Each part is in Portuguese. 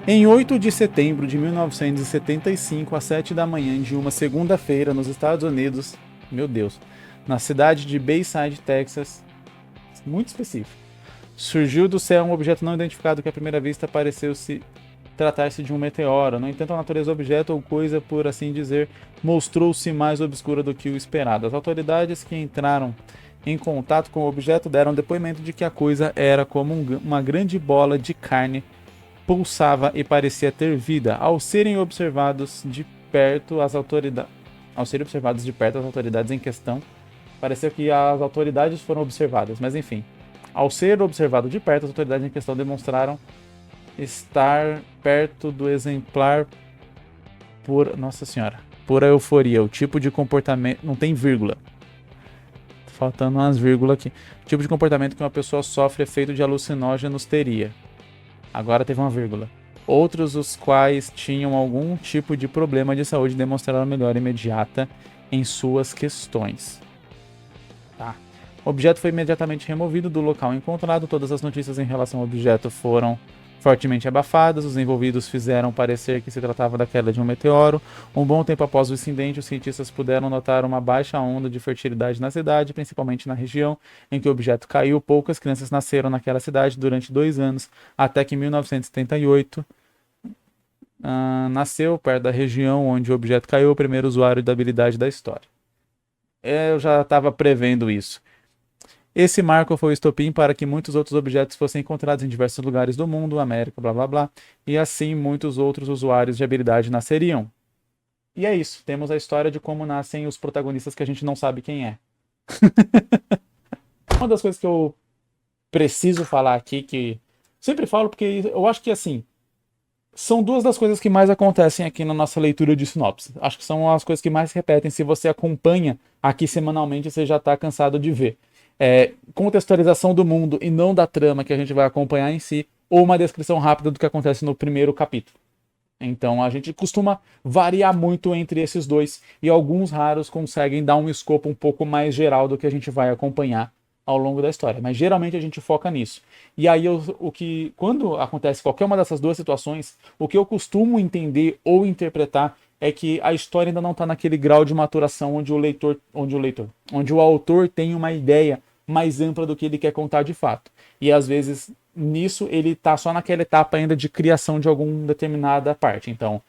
Em 8 de setembro de 1975, às 7 da manhã de uma segunda-feira, nos Estados Unidos, meu Deus, na cidade de Bayside, Texas, muito específico, surgiu do céu um objeto não identificado que à primeira vista pareceu se tratar-se de um meteoro. No entanto, a natureza do objeto ou coisa, por assim dizer, mostrou-se mais obscura do que o esperado. As autoridades que entraram em contato com o objeto deram depoimento de que a coisa era como uma grande bola de carne, pulsava e parecia ter vida. Ao serem observados de perto, ao serem observados de perto as autoridades em questão, pareceu que as autoridades foram observadas, mas enfim. Ao ser observado de perto, as autoridades em questão demonstraram estar perto do exemplar por. Nossa senhora. Pura euforia. O tipo de comportamento. Não tem vírgula. Tá faltando umas vírgulas aqui. O tipo de comportamento que uma pessoa sofre efeito de alucinógenos teria. Agora teve uma vírgula. Outros, os quais tinham algum tipo de problema de saúde, demonstraram melhora imediata em suas questões. Tá. O objeto foi imediatamente removido do local encontrado. Todas as notícias em relação ao objeto foram fortemente abafadas. Os envolvidos fizeram parecer que se tratava da queda de um meteoro. Um bom tempo após o incidente, os cientistas puderam notar uma baixa onda de fertilidade na cidade, principalmente na região em que o objeto caiu. Poucas crianças nasceram naquela cidade durante 2 anos, até que em 1978 nasceu, perto da região onde o objeto caiu, o primeiro usuário da habilidade da história. Eu já estava prevendo isso. Esse marco foi o estopim para que muitos outros objetos fossem encontrados em diversos lugares do mundo, América, blá blá blá, e assim muitos outros usuários de habilidade nasceriam. E é isso, temos a história de como nascem os protagonistas que a gente não sabe quem é. Uma das coisas que eu preciso falar aqui, que sempre falo porque eu acho que assim, são duas das coisas que mais acontecem aqui na nossa leitura de sinopse. Acho que são as coisas que mais se repetem. Se você acompanha aqui semanalmente, você já está cansado de ver. Contextualização do mundo e não da trama que a gente vai acompanhar em si, ou uma descrição rápida do que acontece no primeiro capítulo. Então a gente costuma variar muito entre esses dois e alguns raros conseguem dar um escopo um pouco mais geral do que a gente vai acompanhar ao longo da história, mas geralmente a gente foca nisso. E aí quando acontece qualquer uma dessas duas situações, o que eu costumo entender ou interpretar é que a história ainda não está naquele grau de maturação onde o autor tem uma ideia mais ampla do que ele quer contar de fato. E às vezes nisso ele está só naquela etapa ainda de criação de alguma determinada parte. Então,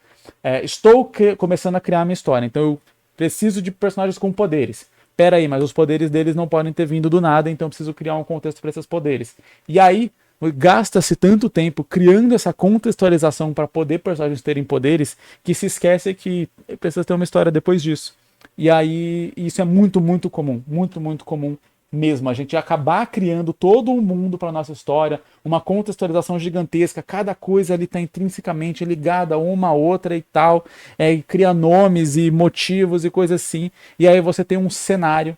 estou começando a criar a minha história, então eu preciso de personagens com poderes. Pera aí, mas os poderes deles não podem ter vindo do nada, então eu preciso criar um contexto para esses poderes. E aí, gasta-se tanto tempo criando essa contextualização para poder personagens terem poderes, que se esquece que precisa ter uma história depois disso. E aí, isso é muito, muito comum. Muito, muito comum mesmo. A gente acabar criando todo um mundo para nossa história, uma contextualização gigantesca, cada coisa ali está intrinsecamente ligada uma a outra e tal, e cria nomes e motivos e coisas assim, e aí você tem um cenário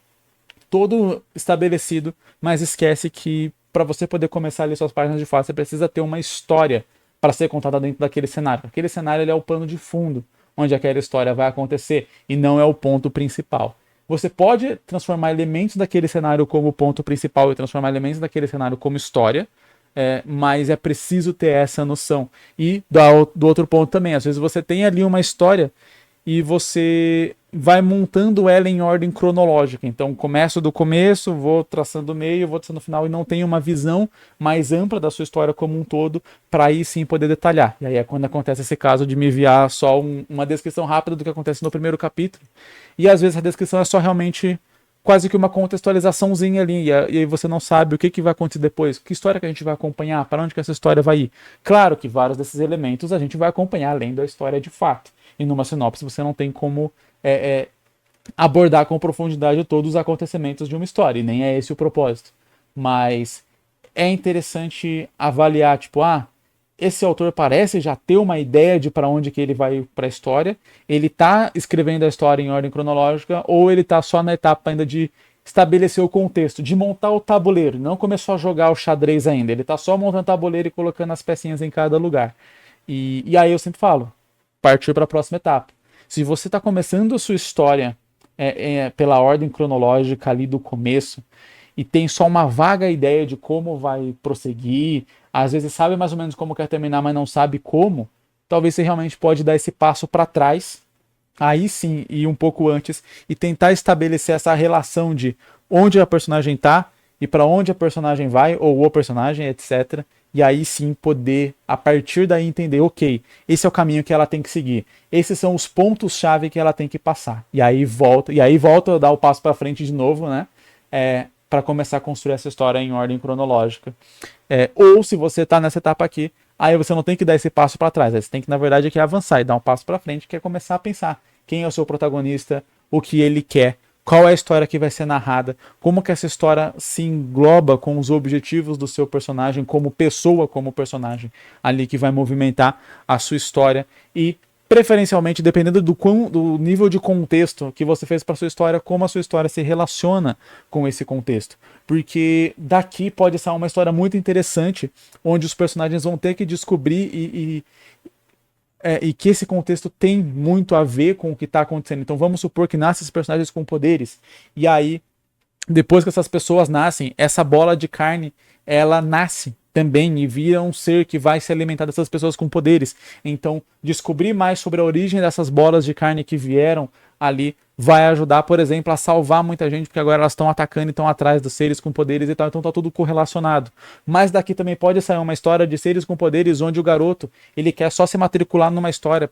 todo estabelecido, mas esquece que para você poder começar a ler suas páginas de fato, você precisa ter uma história para ser contada dentro daquele cenário. Aquele cenário ele é o pano de fundo, onde aquela história vai acontecer, e não é o ponto principal. Você pode transformar elementos daquele cenário como ponto principal e transformar elementos daquele cenário como história, mas é preciso ter essa noção. E do outro ponto também, às vezes você tem ali uma história e você vai montando ela em ordem cronológica. Então, começo do começo, vou traçando o meio, vou traçando o final e não tenho uma visão mais ampla da sua história como um todo para aí sim poder detalhar. E aí é quando acontece esse caso de me enviar só uma descrição rápida do que acontece no primeiro capítulo. E às vezes a descrição é só realmente quase que uma contextualizaçãozinha ali, e aí você não sabe o que vai acontecer depois, que história que a gente vai acompanhar, para onde que essa história vai ir. Claro que vários desses elementos a gente vai acompanhar além da história de fato. E numa sinopse você não tem como abordar com profundidade todos os acontecimentos de uma história, e nem é esse o propósito. Mas é interessante avaliar, tipo, esse autor parece já ter uma ideia de para onde que ele vai para a história, ele tá escrevendo a história em ordem cronológica, ou ele tá só na etapa ainda de estabelecer o contexto, de montar o tabuleiro, não começou a jogar o xadrez ainda, ele tá só montando o tabuleiro e colocando as pecinhas em cada lugar. E aí eu sempre falo, partir para a próxima etapa. Se você está começando a sua história pela ordem cronológica ali do começo, e tem só uma vaga ideia de como vai prosseguir, às vezes sabe mais ou menos como quer terminar, mas não sabe como, talvez você realmente pode dar esse passo para trás, aí sim, ir um pouco antes e tentar estabelecer essa relação de onde a personagem tá e para onde a personagem vai, ou o personagem, etc. E aí sim poder, a partir daí, entender, ok, esse é o caminho que ela tem que seguir. Esses são os pontos-chave que ela tem que passar. E aí volta a dar o passo para frente de novo, né? Para começar a construir essa história em ordem cronológica. Ou se você está nessa etapa aqui, aí você não tem que dar esse passo para trás. Aí você tem que, na verdade, aqui avançar e dar um passo para frente, que é começar a pensar quem é o seu protagonista, o que ele quer, qual é a história que vai ser narrada, como que essa história se engloba com os objetivos do seu personagem como pessoa, como personagem ali que vai movimentar a sua história e preferencialmente, dependendo do nível de contexto que você fez para sua história, como a sua história se relaciona com esse contexto. Porque daqui pode ser uma história muito interessante, onde os personagens vão ter que descobrir e que esse contexto tem muito a ver com o que está acontecendo. Então vamos supor que nascem esses personagens com poderes, e aí, depois que essas pessoas nascem, essa bola de carne, ela nasce também e vira um ser que vai se alimentar dessas pessoas com poderes. Então, descobrir mais sobre a origem dessas bolas de carne que vieram ali vai ajudar, por exemplo, a salvar muita gente, porque agora elas estão atacando e estão atrás dos seres com poderes e tal, então tá tudo correlacionado. Mas daqui também pode sair uma história de seres com poderes onde o garoto, ele quer só se matricular numa escola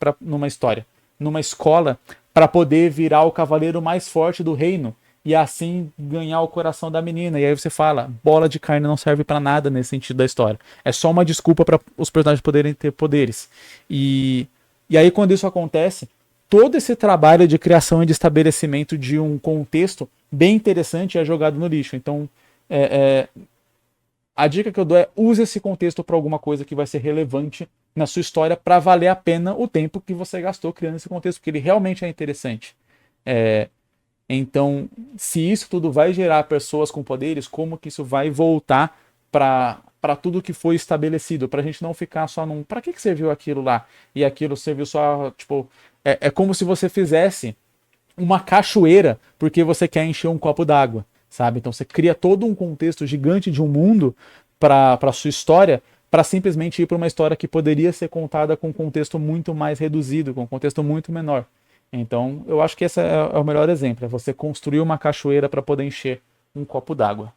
para poder virar o cavaleiro mais forte do reino e assim ganhar o coração da menina. E aí você fala, bola de carne não serve para nada nesse sentido da história. É só uma desculpa para os personagens poderem ter poderes. E aí quando isso acontece, todo esse trabalho de criação e de estabelecimento de um contexto bem interessante é jogado no lixo. Então, a dica que eu dou é use esse contexto para alguma coisa que vai ser relevante na sua história para valer a pena o tempo que você gastou criando esse contexto, porque ele realmente é interessante. Então, se isso tudo vai gerar pessoas com poderes, como que isso vai voltar para tudo que foi estabelecido, para a gente não ficar só num para que serviu aquilo lá? E aquilo serviu só, tipo, é como se você fizesse uma cachoeira porque você quer encher um copo d'água, sabe? Então você cria todo um contexto gigante de um mundo para a sua história, para simplesmente ir para uma história que poderia ser contada com um contexto muito mais reduzido, com um contexto muito menor. Então, eu acho que esse é o melhor exemplo, é você construir uma cachoeira para poder encher um copo d'água.